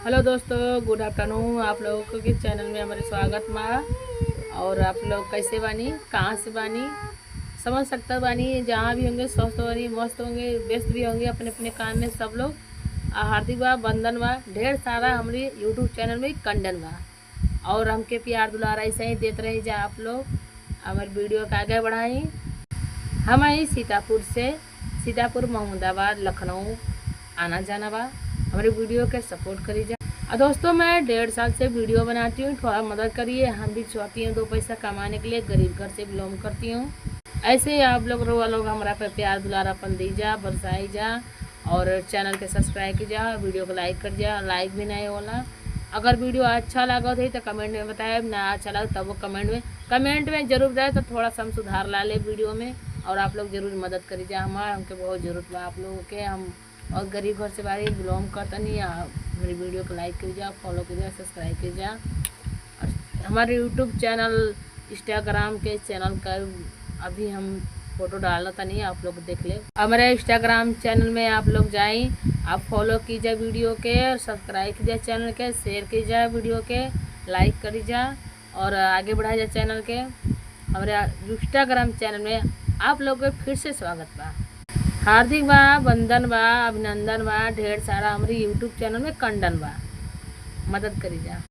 Hello दोस्तों, good afternoon. आप लोगों के चैनल में हमारे स्वागत बा। और आप लोग कैसे बानी, कहाँ से बानी, समझ सकता बानी। जहाँ भी होंगे स्वस्थ बानी, मस्त होंगे, व्यस्त भी होंगे अपने अपने काम में। सब लोग हार्दिक बा, बंधन बा। ढेर सारा हमारे यूट्यूब चैनल में कंडन बा और हमके प्यार दुलार ऐसे ही देते रही जा। आप लोग हमारे वीडियो को आगे बढ़ाई। हम आई सीतापुर से, सीतापुर महमूदाबाद लखनऊ आना जाना बा। हमारे वीडियो के सपोर्ट करी जा। और दोस्तों, मैं 1.5 साल से वीडियो बनाती हूँ, थोड़ा मदद करिए। हम भी चाहती हूँ 2 पैसा कमाने के लिए, गरीब घर से बिलोंग करती हूँ। ऐसे ही आप लोग रोआ लोग हमारा पे प्यार दुलारापन दी जा, बरसाई जा। और चैनल के सब्सक्राइब की जा, वीडियो को लाइक कर जा। लाइक भी नहीं होला। अगर वीडियो अच्छा लगा तो कमेंट में बताए, ना अच्छा लगा तब वो कमेंट में जरूर जाए, तो थोड़ा सा हम सुधार ला ले वीडियो में। और आप लोग जरूर मदद करी जा। हमके बहुत ज़रूरत बा आप लोगों के। हम और गरीब घर से बारी बिलोंग करता नहीं। मेरी वीडियो को लाइक कर जा, फॉलो कर जा, सब्सक्राइब कर जा। और हमारे यूट्यूब चैनल, इंस्टाग्राम के चैनल का अभी हम फ़ोटो डालता नहीं, आप लोग देख ले। हमारे इंस्टाग्राम चैनल में आप लोग जाए, आप फॉलो कीजिए वीडियो के, और सब्सक्राइब कीजिए चैनल के, शेयर कीजिए वीडियो के, लाइक करी जा और आगे बढ़ाई जा चैनल के। हमारे इंस्टाग्राम चैनल में आप लोग के फिर से स्वागत बा, हार्दिक बा, बंधन बा, अभिनंदन बा। ढेर सारा हमारे यूट्यूब चैनल में कंडन बा। मदद करी जा।